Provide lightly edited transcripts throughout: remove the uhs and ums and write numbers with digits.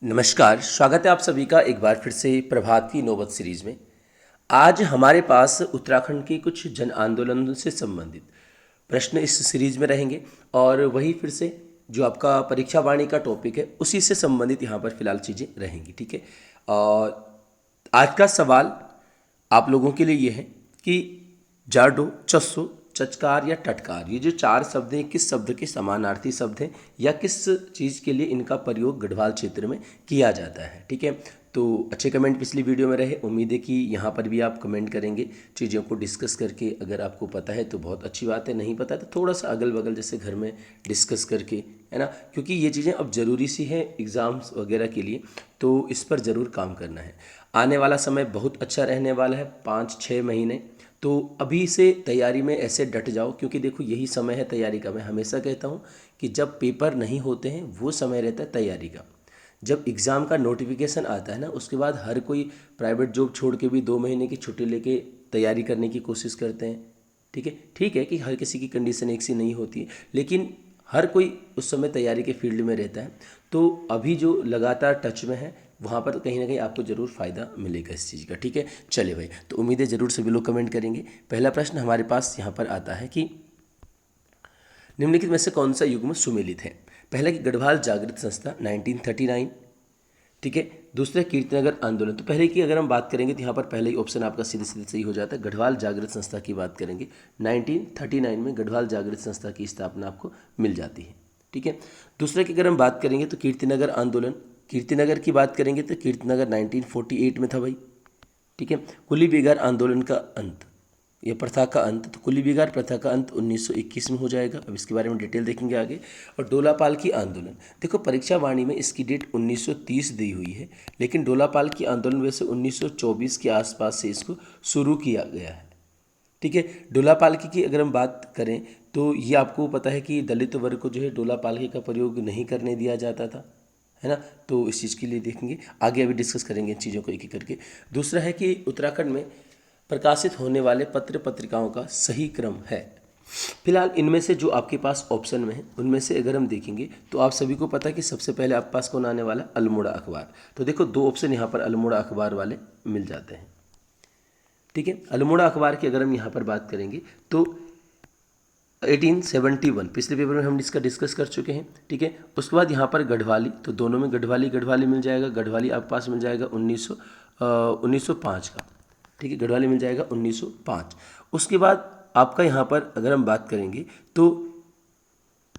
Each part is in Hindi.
नमस्कार, स्वागत है आप सभी का एक बार फिर से प्रभात की नौबत सीरीज में। आज हमारे पास उत्तराखंड की कुछ जन आंदोलनों से संबंधित प्रश्न इस सीरीज में रहेंगे और वही फिर से जो आपका परीक्षा वाणी का टॉपिक है उसी से संबंधित यहाँ पर फिलहाल चीज़ें रहेंगी। ठीक है। और आज का सवाल आप लोगों के लिए ये है कि जाडो, चस्सो, चचकार या टटकार, ये जो चार शब्द हैं किस शब्द के समानार्थी शब्द हैं या किस चीज़ के लिए इनका प्रयोग गढ़वाल क्षेत्र में किया जाता है। ठीक है। तो अच्छे कमेंट पिछली वीडियो में रहे, उम्मीद है कि यहाँ पर भी आप कमेंट करेंगे चीज़ों को डिस्कस करके। अगर आपको पता है तो बहुत अच्छी बात है, नहीं पता तो थोड़ा सा अगल बगल जैसे घर में डिस्कस करके, है ना, क्योंकि ये चीज़ें अब ज़रूरी सी हैं एग्ज़ाम्स वगैरह के लिए, तो इस पर ज़रूर काम करना है। आने वाला समय बहुत अच्छा रहने वाला है, 5-6 महीने। तो अभी से तैयारी में ऐसे डट जाओ, क्योंकि देखो यही समय है तैयारी का। मैं हमेशा कहता हूँ कि जब पेपर नहीं होते हैं वो समय रहता है तैयारी का। जब एग्ज़ाम का नोटिफिकेशन आता है ना, उसके बाद हर कोई प्राइवेट जॉब छोड़ के भी 2 महीने की छुट्टी लेके तैयारी करने की कोशिश करते हैं। ठीक है कि हर किसी की कंडीशन एक सी नहीं होती है, लेकिन हर कोई उस समय तैयारी के फील्ड में रहता है। तो अभी जो लगातार टच में है वहाँ पर कहीं ना कहीं आपको ज़रूर फ़ायदा मिलेगा इस चीज़ का। ठीक है, चलिए भाई, तो उम्मीद है ज़रूर सभी लोग कमेंट करेंगे। पहला प्रश्न हमारे पास यहाँ पर आता है कि निम्नलिखित में से कौन सा युग्म सुमेलित है। पहला कि गढ़वाल जागृत संस्था 1939। ठीक है। दूसरा कीर्तिनगर आंदोलन। तो पहले की अगर हम बात करेंगे तो यहाँ पर पहले ही ऑप्शन आपका सीधे सीधे सही हो जाता है। गढ़वाल जागृत संस्था की बात करेंगे, 1939 में गढ़वाल जागृत संस्था की स्थापना आपको मिल जाती है। ठीक है। दूसरे की अगर हम बात करेंगे तो कीर्तिनगर आंदोलन, कीर्तिनगर की बात करेंगे तो कीर्तिनगर 1948 में था भाई। ठीक है। कुली बेगार आंदोलन का अंत, यह प्रथा का अंत, तो कुली बेगार प्रथा का अंत 1921 में हो जाएगा। अब इसके बारे में डिटेल देखेंगे आगे। और डोलापाल की आंदोलन, देखो परीक्षा वाणी में इसकी डेट 1930 दी हुई है, लेकिन डोलापाल की आंदोलन वैसे 1924 के आसपास से इसको शुरू किया गया है। ठीक है। डोला पालकी की अगर हम बात करें तो ये आपको पता है कि दलित वर्ग को जो है डोला पालकी का प्रयोग नहीं करने दिया जाता था, है ना। तो इस चीज़ के लिए देखेंगे आगे, अभी डिस्कस करेंगे इन चीज़ों को एक एक करके। दूसरा है कि उत्तराखंड में प्रकाशित होने वाले पत्र पत्रिकाओं का सही क्रम है। फिलहाल इनमें से जो आपके पास ऑप्शन में है उनमें से अगर हम देखेंगे तो आप सभी को पता है कि सबसे पहले आपके पास कौन आने वाला, अल्मोड़ा अखबार। तो देखो 2 ऑप्शन यहाँ पर अल्मोड़ा अखबार वाले मिल जाते हैं। ठीक है। अल्मोड़ा अखबार की अगर हम यहाँ पर बात करेंगे तो 1871 पिछले पेपर में हम इसका डिस्कस कर चुके हैं। ठीक है। उसके बाद यहाँ पर गढ़वाली, तो दोनों में गढ़वाली गढ़वाली मिल जाएगा। गढ़वाली आपके पास मिल जाएगा 1905 का। ठीक है, गढ़वाली मिल जाएगा 1905। उसके बाद आपका यहाँ पर अगर हम बात करेंगे तो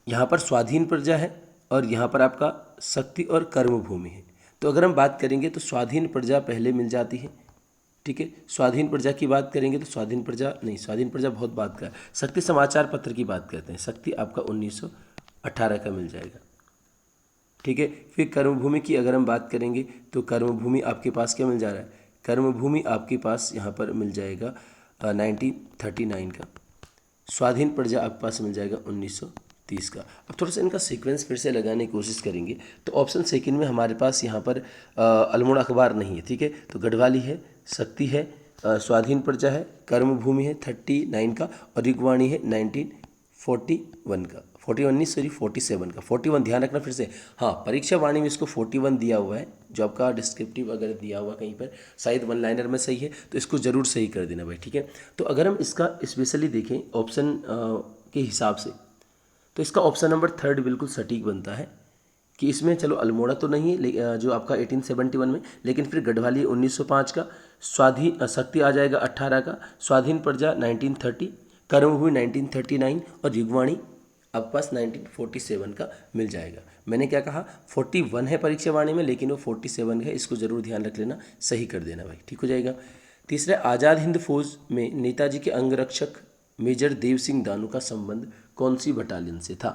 यहाँ पर स्वाधीन प्रजा है और यहाँ पर आपका शक्ति और कर्मभूमि है। तो अगर हम बात करेंगे तो स्वाधीन प्रजा पहले मिल जाती है। ठीक है। स्वाधीन प्रजा की बात करेंगे तो स्वाधीन प्रजा नहीं, स्वाधीन प्रजा बहुत बात का है। शक्ति समाचार पत्र की बात करते हैं, शक्ति आपका 1918 का मिल जाएगा। ठीक है। फिर कर्मभूमि की अगर हम बात करेंगे तो कर्मभूमि आपके पास क्या मिल जा रहा है, कर्मभूमि आपके पास यहाँ पर मिल जाएगा 1939 का। स्वाधीन प्रजा आपके पास मिल जाएगा 1930 का। अब थोड़ा सा इनका सीक्वेंस फिर से लगाने की कोशिश करेंगे तो ऑप्शन सेकंड में हमारे पास यहाँ पर अल्मोड़ा अखबार नहीं है। ठीक है। तो गढ़वाली है, शक्ति है, स्वाधीन प्रजा है, कर्मभूमि है 39 का, और युगवाणी है 1941 का, 41 नहीं सॉरी 47 का। 41 ध्यान रखना फिर से। हाँ, परीक्षा वाणी में इसको 41 दिया हुआ है, जो आपका डिस्क्रिप्टिव अगर दिया हुआ कहीं पर शायद वन लाइनर में सही है तो इसको ज़रूर सही कर देना भाई। ठीक है। तो अगर हम इसका स्पेशली देखें ऑप्शन के हिसाब से तो इसका ऑप्शन नंबर 3 बिल्कुल सटीक बनता है कि इसमें चलो अल्मोड़ा तो नहीं है जो आपका 1871 में, लेकिन फिर गढ़वाली 1905 का, स्वाधीन शक्ति आ जाएगा 18 का, स्वाधीन प्रजा 1930, कर्मभूमि 1939 और युगवाणी आपके पास 1947 का मिल जाएगा। मैंने क्या कहा, 41 है परीक्षा वाणी में, लेकिन वो 47 है, इसको ज़रूर ध्यान रख लेना, सही कर देना भाई, ठीक हो जाएगा। तीसरा, आज़ाद हिंद फौज में नेताजी के अंगरक्षक मेजर देव सिंह दानू का संबंध कौन सी बटालियन से था।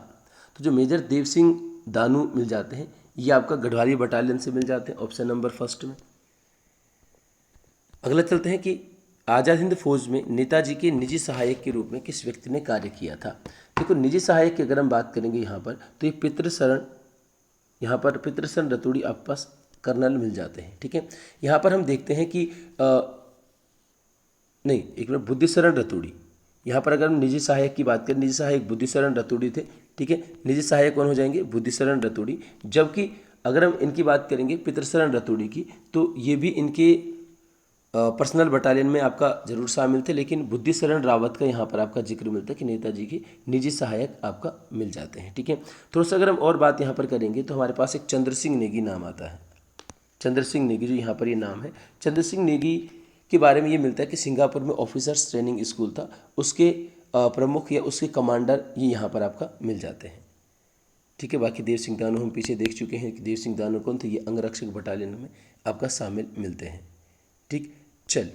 तो जो मेजर देव सिंह दानू मिल जाते हैं ये आपका गढ़वाली बटालियन से मिल जाते हैं, ऑप्शन नंबर फर्स्ट में। अगला चलते हैं कि आज़ाद हिंद फौज में नेताजी के निजी सहायक के रूप में किस व्यक्ति ने कार्य किया था। देखो निजी सहायक की अगर हम बात करेंगे यहाँ पर तो ये पितृशरण, यहाँ पर पितृशरण रतूड़ी आपके पास कर्नल मिल जाते हैं। ठीक है। यहाँ पर हम देखते हैं कि नहीं, एक मिनट, बुद्धिशरण रतूड़ी। यहाँ पर अगर हम निजी सहायक की बात करें, निजी सहायक बुद्धिशरण रतूड़ी थे। ठीक है। निजी सहायक कौन हो जाएंगे, बुद्धिशरण रतूड़ी। जबकि अगर हम इनकी बात करेंगे पितृशरण रतूड़ी की, तो ये भी इनके पर्सनल बटालियन में आपका जरूर शामिल थे, लेकिन बुद्धिशरण रावत का यहाँ पर आपका जिक्र मिलता है कि नेताजी के निजी सहायक आपका मिल जाते हैं। ठीक है, थोड़ा सा अगर हम और बात यहाँ पर करेंगे तो हमारे पास एक चंद्र सिंह नेगी नाम आता है। चंद्र सिंह नेगी जो यहाँ पर ये नाम है, चंद्र सिंह नेगी के बारे में ये मिलता है कि सिंगापुर में ऑफिसर्स ट्रेनिंग स्कूल था, उसके प्रमुख या उसके कमांडर ये यहाँ पर आपका मिल जाते हैं। ठीक है, बाकी देव सिंह दानू हम पीछे देख चुके हैं कि देव सिंह दानू कौन थे, ये अंगरक्षक बटालियन में आपका शामिल मिलते हैं। ठीक, चल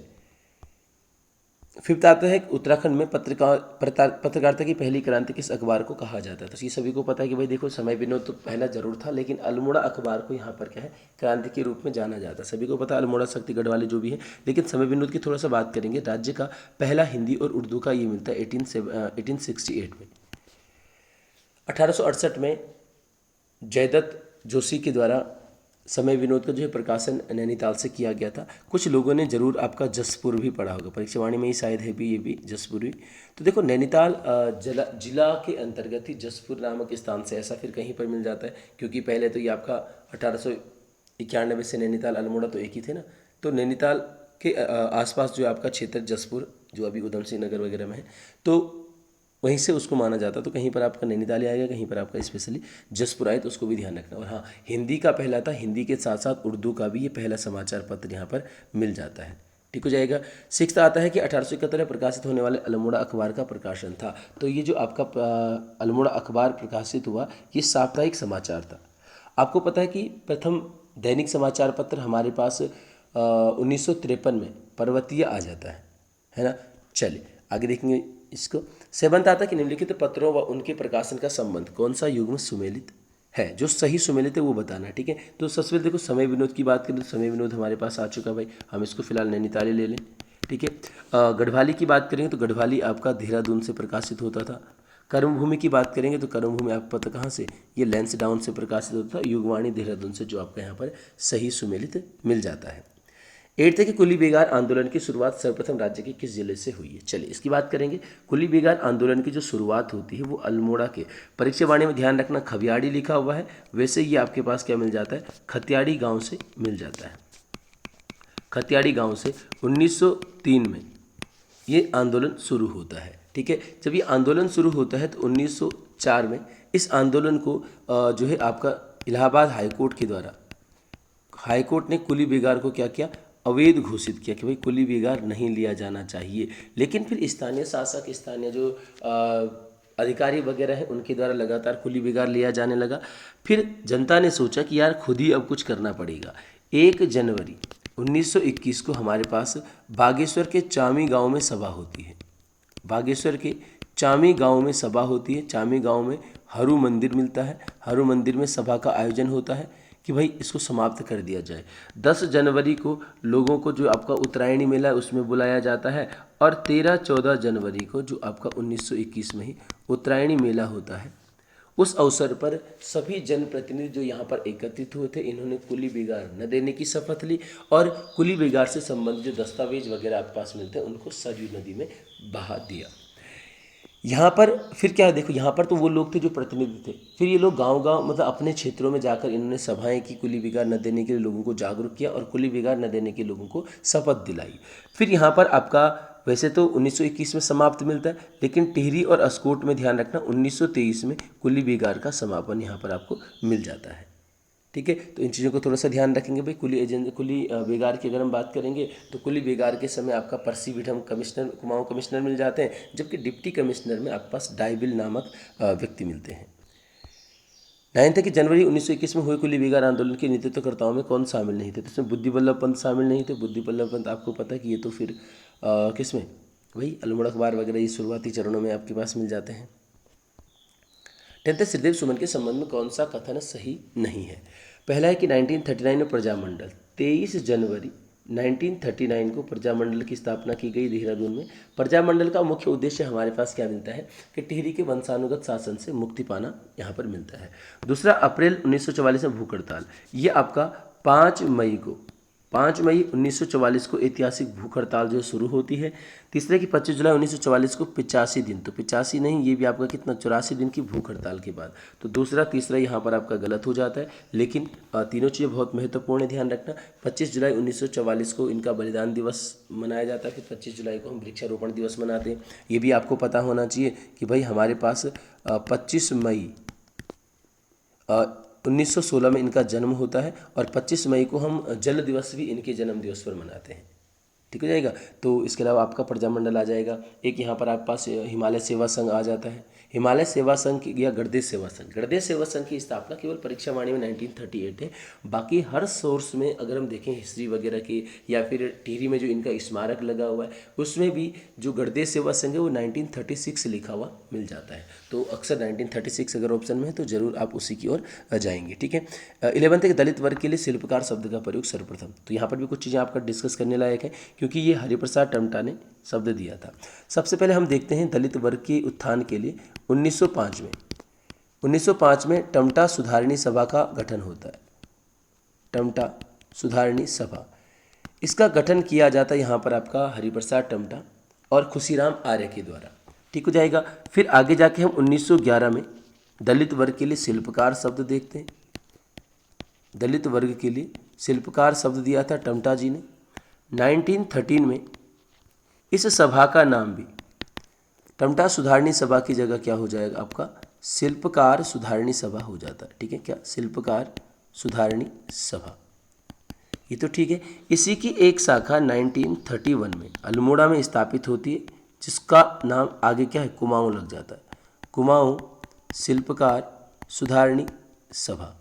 फिफ्थ आता है कि उत्तराखंड में पत्रकारिता की पहली क्रांति किस अखबार को कहा जाता है। तो ये सभी को पता है कि भाई देखो, समय विनोद तो पहला जरूर था, लेकिन अल्मोड़ा अखबार को यहाँ पर क्या है, क्रांति के रूप में जाना जाता है। सभी को पता है अल्मोड़ा शक्ति गढ़वाली जो भी है, लेकिन समय विनोद की थोड़ा सा बात करेंगे। राज्य का पहला हिंदी और उर्दू का ये मिलता है 1868 में। 1868 में जयदत्त जोशी के द्वारा समय विनोद का जो है प्रकाशन नैनीताल से किया गया था। कुछ लोगों ने जरूर आपका जसपुर भी पढ़ा होगा, परीक्षावाणी में ही शायद है भी, ये भी जसपुर भी। तो देखो नैनीताल जिला के अंतर्गत ही जसपुर नामक स्थान से, ऐसा फिर कहीं पर मिल जाता है, क्योंकि पहले तो ये आपका 1891 से नैनीताल अल्मोड़ा तो एक ही थे ना। तो नैनीताल के आसपास जो आपका क्षेत्र जसपुर, जो अभी उधम सिंह नगर वगैरह में है, तो वहीं से उसको माना जाता। तो कहीं पर आपका नैनीताल आएगा, कहीं पर आपका स्पेशली जसपुर आए, तो उसको भी ध्यान रखना। और हाँ, हिंदी का पहला था, हिंदी के साथ साथ उर्दू का भी ये पहला समाचार पत्र यहाँ पर मिल जाता है। ठीक हो जाएगा। सिक्स्थ आता है कि 1871 में प्रकाशित होने वाले अल्मोड़ा अखबार का प्रकाशन था। तो ये जो आपका अल्मोड़ा अखबार प्रकाशित हुआ, ये साप्ताहिक समाचार था। आपको पता है कि प्रथम दैनिक समाचार पत्र हमारे पास 1953 में पर्वतीय आ जाता है ना। चलिए आगे देखेंगे इसको। सेवंथ आता है कि निम्नलिखित पत्रों व उनके प्रकाशन का संबंध कौन सा युग में सुमेलित है। जो सही सुमेलित है वो बताना है। ठीक है, तो सबसे पहले देखो समय विनोद की बात करें तो समय विनोद हमारे पास आ चुका भाई, हम इसको फिलहाल नैनीताल ले लें। ठीक है, गढ़वाली की बात करेंगे तो गढ़वाली आपका देहरादून से प्रकाशित होता था। कर्मभूमि की बात करेंगे तो कर्मभूमि आपको पता कहाँ से, ये लैंसडाउन से प्रकाशित होता था। युगवाणी देहरादून से, जो आपका यहाँ पर सही सुमेलित मिल जाता है। एट्थ है कि कुली बेगार आंदोलन की शुरुआत सर्वप्रथम राज्य के किस जिले से हुई है। चलिए इसकी बात करेंगे। कुली बेगार आंदोलन की जो शुरुआत होती है वो अल्मोड़ा के, परीक्षावाणी में ध्यान रखना खवियाड़ी लिखा हुआ है, वैसे ये आपके पास क्या मिल जाता है, खतियाड़ी गांव से मिल जाता है। खतियाड़ी गांव से 1903 में ये आंदोलन शुरू होता है। ठीक है, जब ये आंदोलन शुरू होता है तो 1904 में इस आंदोलन को जो है आपका इलाहाबाद हाईकोर्ट के द्वारा, हाईकोर्ट ने कुली बेगार को क्या किया, अवैध घोषित किया कि भाई कुली बेगार नहीं लिया जाना चाहिए। लेकिन फिर स्थानीय शासक, स्थानीय जो अधिकारी वगैरह हैं, उनके द्वारा लगातार कुली बेगार लिया जाने लगा। फिर जनता ने सोचा कि यार खुद ही अब कुछ करना पड़ेगा। 1 जनवरी 1921 को हमारे पास बागेश्वर के चामी गांव में सभा होती है। बागेश्वर के चामी गांव में सभा होती है। चामी गांव में हरु मंदिर मिलता है। हरु मंदिर में सभा का आयोजन होता है कि भाई इसको समाप्त कर दिया जाए। 10 जनवरी को लोगों को जो आपका उत्तरायणी मेला है उसमें बुलाया जाता है, और 13-14 जनवरी को जो आपका 1921 में ही उत्तरायणी मेला होता है, उस अवसर पर सभी जनप्रतिनिधि जो यहाँ पर एकत्रित हुए थे, इन्होंने कुली बेगार न देने की शपथ ली, और कुली बेगार से संबंधित जो दस्तावेज वगैरह आपके पास मिलते हैं उनको सरयू नदी में बहा दिया। यहाँ पर फिर क्या है, देखो यहाँ पर तो वो लोग थे जो प्रतिनिधि थे। फिर ये लोग गांव-गांव मतलब अपने क्षेत्रों में जाकर इन्होंने सभाएं की, कुली बेगार न देने के लिए लोगों को जागरूक किया और कुली बेगार न देने के लोगों को शपथ दिलाई। फिर यहाँ पर आपका वैसे तो 1921 में समाप्त मिलता है, लेकिन टिहरी और अस्कोट में ध्यान रखना 1923 में कुली बेगार का समापन यहाँ पर आपको मिल जाता है। ठीक है, तो इन चीज़ों को थोड़ा सा ध्यान रखेंगे भाई। कुली बेगार की अगर हम बात करेंगे तो कुली बेगार के समय आपका परसीविडम कमिश्नर, कुमाऊं कमिश्नर मिल जाते हैं, जबकि डिप्टी कमिश्नर में आपके पास डाइबिल नामक व्यक्ति मिलते हैं। 9 है कि जनवरी 1921 में हुए कुली बेगार आंदोलन के नेतृत्वकर्ताओं में कौन शामिल नहीं थे। तो इसमें बुद्धि बल्लभ पंत शामिल नहीं थे। बुद्धि बल्लभ पंत आपको पता है कि ये तो फिर किस में, वही अल्मोड़ा अखबार वगैरह ये शुरुआती चरणों में आपके पास मिल जाते हैं। 10 है श्रीदेव सुमन के संबंध में कौन सा कथन सही नहीं है। पहला है कि 1939 में प्रजामंडल, 23 जनवरी 1939 को प्रजामंडल की स्थापना की गई देहरादून में। प्रजामंडल का मुख्य उद्देश्य हमारे पास क्या मिलता है कि टिहरी के वंशानुगत शासन से मुक्ति पाना यहाँ पर मिलता है। दूसरा, अप्रैल 1944 में भूख हड़ताल, ये आपका 5 5 मई 1944 को ऐतिहासिक भूख हड़ताल जो शुरू होती है। तीसरे की 25 जुलाई 1944 को 85 दिन, तो 85 नहीं, ये भी आपका कितना 84 दिन की भूख हड़ताल के बाद। तो दूसरा तीसरा यहाँ पर आपका गलत हो जाता है, लेकिन तीनों चीज़ें बहुत महत्वपूर्ण है, ध्यान रखना। 25 जुलाई 1944 को इनका बलिदान दिवस मनाया जाता है, फिर 25 जुलाई को हम वृक्षारोपण दिवस मनाते हैं। ये भी आपको पता होना चाहिए कि भाई हमारे पास 25 मई 1916 में इनका जन्म होता है और 25 मई को हम जल दिवस भी इनके जन्म दिवस पर मनाते हैं। ठीक हो जाएगा। तो इसके अलावा आपका प्रजामंडल आ जाएगा। एक यहाँ पर आपके पास हिमालय सेवा संघ आ जाता है। हिमालय सेवा संघ या गणदेश सेवा संघ, गणदेश सेवा संघ की स्थापना केवल परीक्षा वाणी में 1938 है। बाकी हर सोर्स में अगर हम देखें हिस्ट्री वगैरह की या फिर टिहरी में जो इनका स्मारक लगा हुआ है उसमें भी जो गणदेश सेवा संघ है वो 1936 लिखा हुआ मिल जाता है। तो अक्सर 1936 अगर ऑप्शन में है तो जरूर आप उसी की ओर जाएंगे। ठीक है। 11th एक दलित वर्ग के लिए शिल्पकार शब्द का प्रयोग सर्वप्रथम, तो यहाँ पर भी कुछ चीज़ें आपका डिस्कस करने लायक है क्योंकि ये हरिप्रसाद टमटा ने शब्द दिया था। सबसे पहले हम देखते हैं दलित वर्ग के उत्थान के लिए 1905 में टमटा सुधारणी सभा का गठन होता है। टमटा सुधारणी सभा, इसका गठन किया जाता है यहाँ पर आपका हरिप्रसाद टमटा और खुशीराम आर्य के द्वारा। ठीक हो जाएगा। फिर आगे जाके हम 1911 में दलित वर्ग के लिए शिल्पकार शब्द देखते हैं। दलित वर्ग के लिए शिल्पकार शब्द दिया था टमटा जी ने। 1913 में इस सभा का नाम भी टमटा सुधारणी सभा की जगह क्या हो जाएगा आपका शिल्पकार सुधारणी सभा हो जाता है। ठीक है, क्या शिल्पकार सुधारणी सभा, ये तो ठीक है। इसी की एक शाखा 1931 में अल्मोड़ा में स्थापित होती है जिसका नाम आगे क्या है कुमाऊं लग जाता है। कुमाऊं शिल्पकार सुधारणी सभा।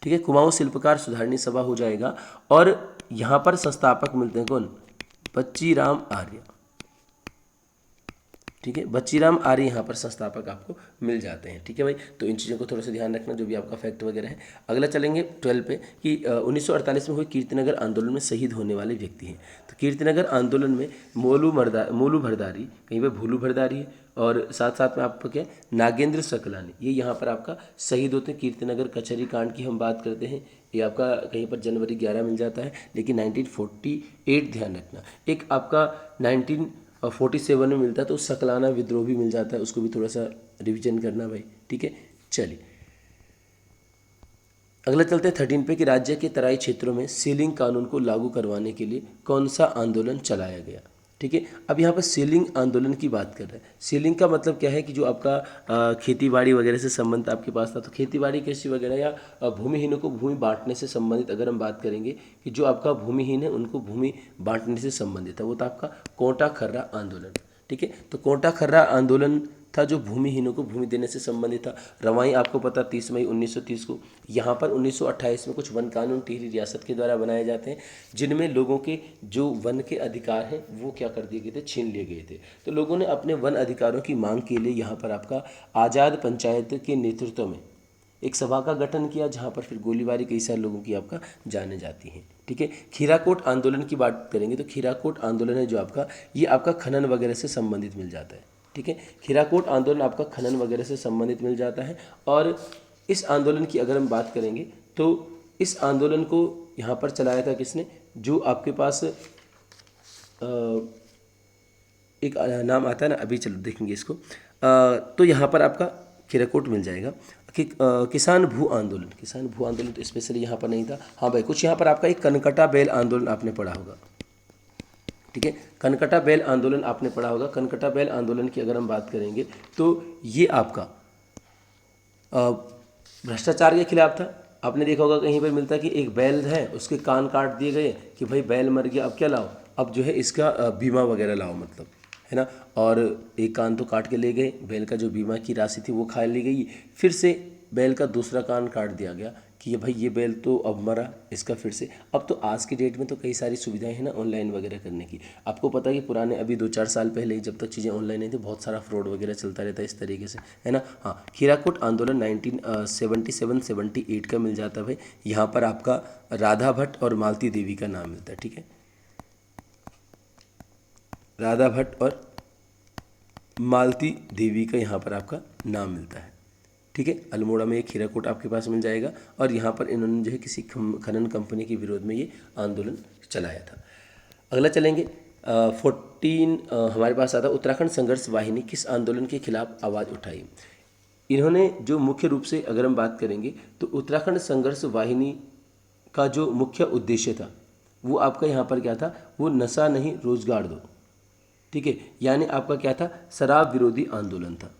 ठीक है, कुमाऊं शिल्पकार सुधारणी सभा हो जाएगा। और यहाँ पर संस्थापक मिलते हैं कौन, बच्चीराम आर्य। ठीक है, बच्चीराम आर्य यहाँ पर संस्थापक आपको मिल जाते हैं। ठीक है भाई, तो इन चीज़ों को थोड़ा सा ध्यान रखना जो भी आपका फैक्ट वगैरह है। अगला चलेंगे 12 पे कि 1948 में हुए कीर्तिनगर आंदोलन में शहीद होने वाले व्यक्ति हैं। तो कीर्तिनगर आंदोलन में मोलू भरदारी, कहीं पर भूलू भरदारी है और साथ साथ में आपका क्या नागेंद्र सकलानी, ये यहाँ पर आपका शहीद होते हैं। कीर्तिनगर कचहरी कांड की हम बात करते हैं, ये आपका कहीं पर जनवरी 11 मिल जाता है, लेकिन 1948 ध्यान रखना। एक आपका 1947 में मिलता है तो सकलाना विद्रोह भी मिल जाता है, उसको भी थोड़ा सा रिवीजन करना भाई। ठीक है, चलिए अगला चलते हैं 13 पे कि राज्य के तराई क्षेत्रों में सीलिंग कानून को लागू करवाने के लिए कौन सा आंदोलन चलाया गया। ठीक है, अब यहाँ पर सीलिंग आंदोलन की बात कर रहे हैं। सीलिंग का मतलब क्या है कि जो आपका खेती बाड़ी वगैरह से संबंध आपके पास था, तो खेती बाड़ी कृषि वगैरह या भूमिहीनों को भूमि बांटने से संबंधित अगर हम बात करेंगे कि जो आपका भूमिहीन है उनको भूमि बांटने से संबंधित है, वो था आपका कोटा खर्रा आंदोलन। ठीक है, तो कोटा खर्रा आंदोलन था जो भूमिहीनों को भूमि देने से संबंधित था। रवाई आपको पता 30 मई 1930 को। यहाँ पर 1928 में कुछ वन कानून टिहरी रियासत के द्वारा बनाए जाते हैं जिनमें लोगों के जो वन के अधिकार हैं वो क्या कर दिए गए थे, छीन लिए गए थे। तो लोगों ने अपने वन अधिकारों की मांग के लिए यहाँ पर आपका आज़ाद पंचायत के नेतृत्व में एक सभा का गठन किया जहाँ पर फिर गोलीबारी कई सारे लोगों की आपका जाने जाती हैं। ठीक है, खीराकोट आंदोलन की बात करेंगे तो खीराकोट आंदोलन है जो आपका ये आपका खनन वगैरह से संबंधित मिल जाता है। ठीक है, खीराकोट आंदोलन आपका खनन वगैरह से संबंधित मिल जाता है। और इस आंदोलन की अगर हम बात करेंगे तो इस आंदोलन को यहाँ पर चलाया था किसने, जो आपके पास एक नाम आता है ना, अभी चलो देखेंगे इसको। तो यहाँ पर आपका खीराकोट मिल जाएगा कि किसान भू आंदोलन तो स्पेशली यहाँ पर नहीं था। हाँ भाई, कुछ यहाँ पर आपका एक कनकटा बैल आंदोलन आपने पढ़ा होगा। ठीक है, कनकटा बैल आंदोलन आपने पढ़ा होगा। कनकटा बैल आंदोलन की अगर हम बात करेंगे तो ये आपका भ्रष्टाचार के खिलाफ था। आपने देखा होगा कहीं पर मिलता है कि एक बैल है उसके कान काट दिए गए कि भाई बैल मर गया, अब क्या लाओ, अब जो है इसका बीमा वगैरह लाओ, मतलब है ना। और एक कान तो काट के ले गए, बैल का जो बीमा की राशि थी वो खा ली गई। फिर से बैल का दूसरा कान काट दिया गया कि ये भाई ये बैल तो अब मरा, इसका फिर से। अब तो आज की डेट में तो कई सारी सुविधाएं हैं ना ऑनलाइन वगैरह करने की। आपको पता है कि पुराने अभी 2-4 साल पहले ही जब तक चीज़ें ऑनलाइन नहीं थी बहुत सारा फ्रॉड वगैरह चलता रहता है इस तरीके से, है ना। हाँ, खीराकोट आंदोलन 1977-78 का मिल जाता है भाई। यहाँ पर आपका राधा भट्ट और मालती देवी का नाम मिलता है। ठीक है, राधा भट्ट और मालती देवी का यहाँ पर आपका नाम मिलता है। ठीक है। अल्मोड़ा में एक हीराकोट आपके पास मिल जाएगा, और यहाँ पर इन्होंने जो है किसी खनन कंपनी के विरोध में ये आंदोलन चलाया था। अगला चलेंगे 14 हमारे पास आता है उत्तराखंड संघर्ष वाहिनी किस आंदोलन के खिलाफ आवाज़ उठाई। इन्होंने जो मुख्य रूप से अगर हम बात करेंगे तो उत्तराखंड संघर्ष वाहिनी का जो मुख्य उद्देश्य था वो आपका यहाँ पर क्या था, वो नशा नहीं रोजगार दो, ठीक है, यानी आपका क्या था, शराब विरोधी आंदोलन था।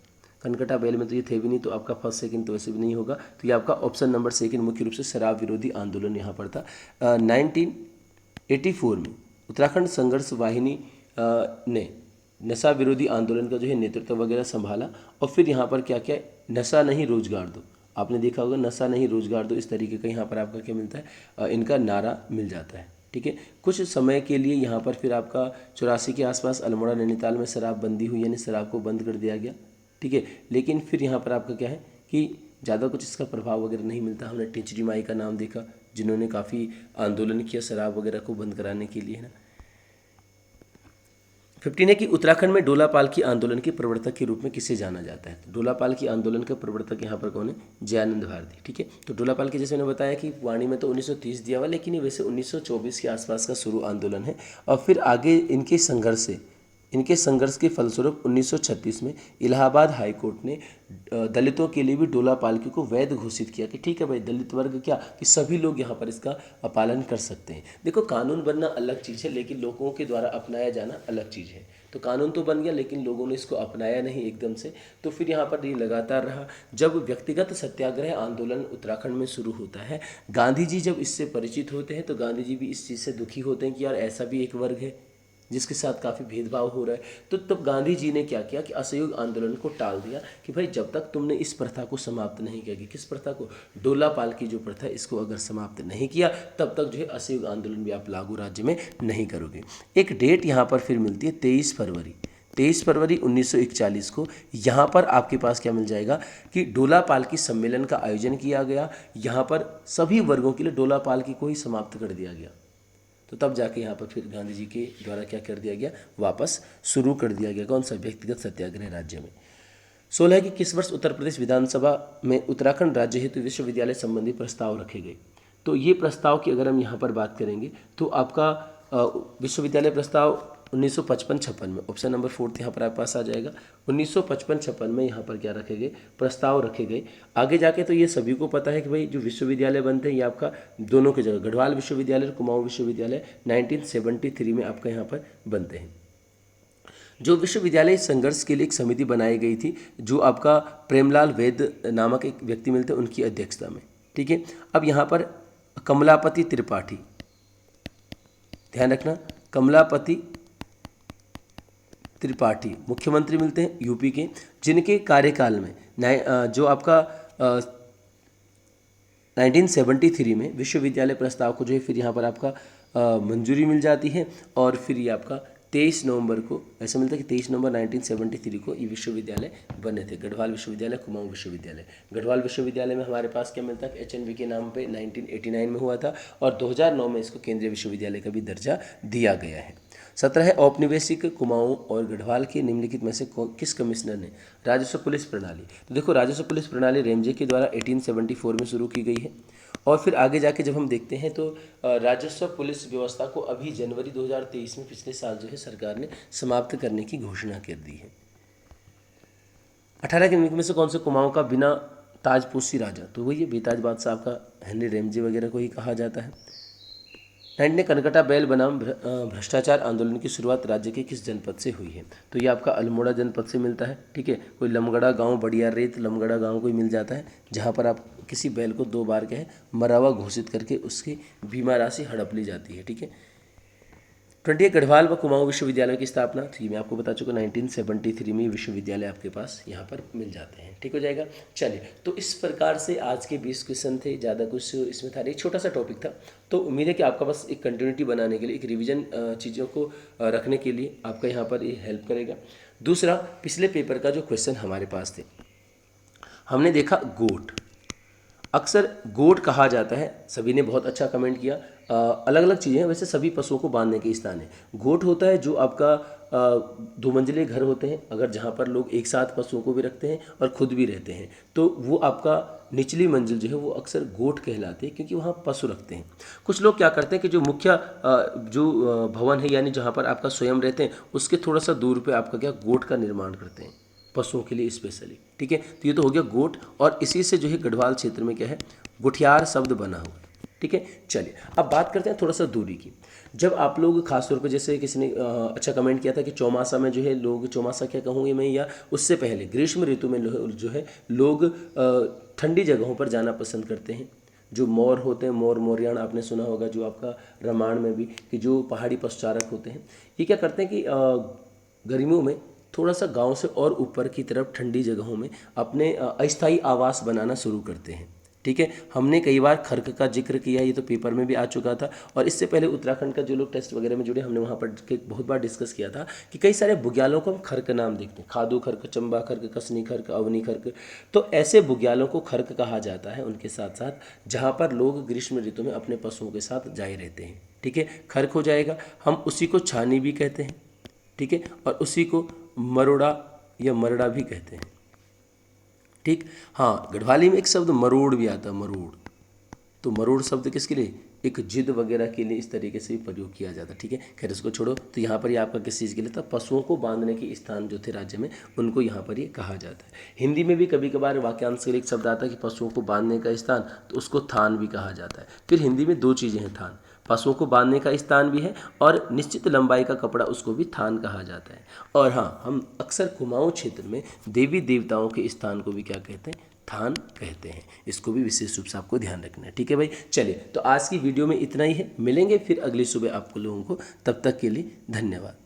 कनकटा बैल में तो ये थे भी नहीं, तो आपका फर्स्ट सेकंड तो वैसे भी नहीं होगा, तो ये आपका ऑप्शन नंबर सेकंड मुख्य रूप से शराब विरोधी आंदोलन यहाँ पर था। 1984 में उत्तराखंड संघर्ष वाहिनी ने नशा विरोधी आंदोलन का जो है नेतृत्व वगैरह संभाला, और फिर यहाँ पर क्या क्या, नशा नहीं रोजगार दो, आपने देखा होगा नशा नहीं रोजगार दो, इस तरीके का यहाँ पर आपका क्या मिलता है, इनका नारा मिल जाता है, ठीक है। कुछ समय के लिए यहाँ पर फिर आपका 84 के आसपास अल्मोड़ा नैनीताल में शराबबंदी हुई, यानी शराब को बंद कर दिया गया, ठीक है। लेकिन फिर यहाँ पर आपका क्या है कि ज़्यादा कुछ इसका प्रभाव वगैरह नहीं मिलता। हमने टिचरी माई का नाम देखा, जिन्होंने काफ़ी आंदोलन किया शराब वगैरह को बंद कराने के लिए, है ना। 15 है कि उत्तराखंड में डोला पालकी आंदोलन के प्रवर्तक के रूप में किसे जाना जाता है। तो डोला पालकी आंदोलन के प्रवर्तक यहाँ पर कौन है, जयानंद भारती, ठीक है। तो डोला पालकी जैसे मैंने बताया कि वाणी में तो 1930 दिया हुआ, लेकिन ये वैसे 1924 के आसपास का शुरू आंदोलन है, और फिर आगे इनके संघर्ष के फलस्वरूप 1936 में इलाहाबाद हाईकोर्ट ने दलितों के लिए भी डोला पालकी को वैध घोषित किया कि ठीक है भाई, दलित वर्ग क्या कि सभी लोग यहाँ पर इसका पालन कर सकते हैं। देखो, कानून बनना अलग चीज़ है, लेकिन लोगों के द्वारा अपनाया जाना अलग चीज़ है। तो कानून तो बन गया, लेकिन लोगों ने इसको अपनाया नहीं एकदम से, तो फिर यहाँ पर ये लगातार रहा। जब व्यक्तिगत सत्याग्रह आंदोलन उत्तराखंड में शुरू होता है, गांधी जी जब इससे परिचित होते हैं, तो गांधी जी भी इस चीज़ से दुखी होते हैं कि यार ऐसा भी एक वर्ग है जिसके साथ काफ़ी भेदभाव हो रहा है। तो तब गांधी जी ने क्या किया कि असहयोग आंदोलन को टाल दिया कि भाई जब तक तुमने इस प्रथा को समाप्त नहीं किया, कि किस प्रथा को, डोला पालकी जो प्रथा है, इसको अगर समाप्त नहीं किया तब तक जो है असहयोग आंदोलन भी आप लागू राज्य में नहीं करोगे। एक डेट यहाँ पर फिर मिलती है 23 फरवरी 1941 को। यहाँ पर आपके पास क्या मिल जाएगा कि डोला पालकी सम्मेलन का आयोजन किया गया। यहाँ पर सभी वर्गों के लिए डोला पालकी को ही समाप्त कर दिया गया। तो तब जाके यहाँ पर फिर गांधी जी के द्वारा क्या कर दिया गया, वापस शुरू कर दिया गया, कौन सा, व्यक्तिगत सत्याग्रह राज्य में। 16 है कि किस वर्ष उत्तर प्रदेश विधानसभा में उत्तराखंड राज्य हेतु विश्वविद्यालय संबंधी प्रस्ताव रखे गए। तो ये प्रस्ताव की अगर हम यहाँ पर बात करेंगे तो आपका विश्वविद्यालय प्रस्ताव 1955-56 में, ऑप्शन नंबर 4 यहाँ पर आपके पास आ जाएगा। 1955-56 में यहाँ पर क्या रखे गए, प्रस्ताव रखे गए। आगे जाके तो ये सभी को पता है कि भाई जो विश्वविद्यालय बनते हैं ये आपका दोनों की जगह, गढ़वाल विश्वविद्यालय और कुमाऊं विश्वविद्यालय 1973 में आपका यहाँ पर बनते हैं। जो विश्वविद्यालय संघर्ष के लिए एक समिति बनाई गई थी, जो आपका प्रेमलाल वैद नामक एक व्यक्ति मिलते हैं उनकी अध्यक्षता में, ठीक है। अब यहाँ पर कमलापति त्रिपाठी, ध्यान रखना, कमलापति त्रिपाठी मुख्यमंत्री मिलते हैं यूपी के, जिनके कार्यकाल में जो आपका 1973 में विश्वविद्यालय प्रस्ताव को जो है फिर यहाँ पर आपका मंजूरी मिल जाती है, और फिर ये आपका 23 नवंबर को ऐसा मिलता है कि 23 नवंबर 1973 को ये विश्वविद्यालय बने थे, गढ़वाल विश्वविद्यालय, कुमाऊं विश्वविद्यालय। गढ़वाल विश्वविद्यालय में हमारे पास क्या मिलता है, HNV के नाम पे 1989 में हुआ था, और 2009 में इसको केंद्रीय विश्वविद्यालय का भी दर्जा दिया गया है। 17 है औपनिवेशिक कुमाऊं और गढ़वाल के निम्नलिखित में से किस कमिश्नर ने राजस्व पुलिस प्रणाली। तो देखो, राजस्व पुलिस प्रणाली रेमजे के द्वारा 1874 में शुरू की गई है, और फिर आगे जाके जब हम देखते हैं तो राजस्व पुलिस व्यवस्था को अभी जनवरी 2023 में, पिछले साल जो है सरकार ने समाप्त करने की घोषणा कर दी है। 18 के निम्नलिखित में से कौन से कुमाऊं का बिना ताजपोशी राजा, तो वही बेताज बादशाह का हेनरी रेमजे वगैरह को ही कहा जाता है। 19 ने कनकटा बैल बनाम भ्रष्टाचार आंदोलन की शुरुआत राज्य के किस जनपद से हुई है। तो ये आपका अल्मोड़ा जनपद से मिलता है, ठीक है। कोई लमगड़ा गांव, बढ़िया रेत लमगड़ा गांव कोई मिल जाता है, जहां पर आप किसी बैल को 2 बार कहे मरावा घोषित करके उसकी बीमा राशि हड़प ली जाती है, ठीक है। 20 गढ़वाल व कुमाऊं विश्वविद्यालय की स्थापना, तो ये मैं आपको बता चुका 1973 में विश्वविद्यालय आपके पास यहाँ पर मिल जाते हैं, ठीक हो जाएगा। चलिए, तो इस प्रकार से आज के 20 क्वेश्चन थे, ज़्यादा कुछ इसमें था, एक छोटा सा टॉपिक था। तो उम्मीद है कि आपका पास एक कंटिन्यूटी बनाने के लिए, एक रिविजन चीज़ों को रखने के लिए आपका यहाँ पर ये हेल्प करेगा। दूसरा, पिछले पेपर का जो क्वेश्चन हमारे पास थे, हमने देखा गोट, अक्सर गोट कहा जाता है, सभी ने बहुत अच्छा कमेंट किया। अलग अलग चीज़ें हैं, वैसे सभी पशुओं को बांधने के स्थान है। गोट होता है जो आपका दो मंजिले घर होते हैं, अगर जहाँ पर लोग एक साथ पशुओं को भी रखते हैं और खुद भी रहते हैं, तो वो आपका निचली मंजिल जो है वो अक्सर गोट कहलाते हैं, क्योंकि वहाँ पशु रखते हैं। कुछ लोग क्या करते हैं कि जो मुख्य भवन है, यानी जहाँ पर आपका स्वयं रहते हैं, उसके थोड़ा सा दूर पे आपका क्या गोट का निर्माण करते हैं पशुओं के लिए स्पेशली। ठीक है, तो ये तो हो गया गोट, और इसी से जो है गढ़वाल क्षेत्र में क्या है, गुठियार शब्द बना हुआ है। ठीक है, चलिए अब बात करते हैं थोड़ा सा दूरी की। जब आप लोग खासतौर पर, जैसे किसी ने अच्छा कमेंट किया था कि चौमासा में जो है लोग, चौमासा क्या कहूँगी मैं, या उससे पहले ग्रीष्म ऋतु में जो है लोग ठंडी जगहों पर जाना पसंद करते हैं। जो मोर होते हैं, मोर मोरियाण आपने सुना होगा, जो आपका रामायण में भी, कि जो पहाड़ी पशुचारक होते हैं, ये क्या करते हैं कि गर्मियों में थोड़ा सा गांव से और ऊपर की तरफ ठंडी जगहों में अपने अस्थायी आवास बनाना शुरू करते हैं। ठीक है, हमने कई बार खर्क का जिक्र किया, ये तो पेपर में भी आ चुका था, और इससे पहले उत्तराखंड का जो लोग टेस्ट वगैरह में जुड़े, हमने वहाँ पर बहुत बार डिस्कस किया था कि कई सारे बुग्यालों को हम खर्क नाम देखते हैं, खादू खर्क, चंबा खर्क, कसनी खर्क, अवनी खर्क। तो ऐसे बुग्यालों को खर्क कहा जाता है उनके साथ साथ, जहाँ पर लोग ग्रीष्म ऋतु में अपने पशुओं के साथ जाए रहते हैं। ठीक है, खर्क हो जाएगा। हम उसी को छानी भी कहते हैं। ठीक है, और उसी को मरोड़ा या मरड़ा भी कहते हैं। ठीक, हाँ, गढ़वाली में एक शब्द मरोड़ भी आता है, मरोड़। तो मरोड़ शब्द किसके लिए, एक जिद वगैरह के लिए इस तरीके से भी प्रयोग किया जाता है। ठीक है, खैर इसको छोड़ो। तो यहाँ पर ये आपका किस चीज़ के लिए था, पशुओं को बांधने के स्थान जो थे राज्य में, उनको यहाँ पर ये कहा जाता है। हिंदी में भी कभी कभार वाक्यांश के लिए एक शब्द आता है कि पशुओं को बांधने का स्थान, तो उसको थान भी कहा जाता है। फिर हिंदी में दो चीज़ें हैं, थान, पशुओं को बांधने का स्थान भी है, और निश्चित लंबाई का कपड़ा, उसको भी थान कहा जाता है। और हाँ, हम अक्सर कुमाऊं क्षेत्र में देवी देवताओं के स्थान को भी क्या कहते हैं, थान कहते हैं। इसको भी विशेष रूप से आपको ध्यान रखना है। ठीक है भाई, चलिए, तो आज की वीडियो में इतना ही है। मिलेंगे फिर अगली सुबह आपको लोगों को, तब तक के लिए धन्यवाद।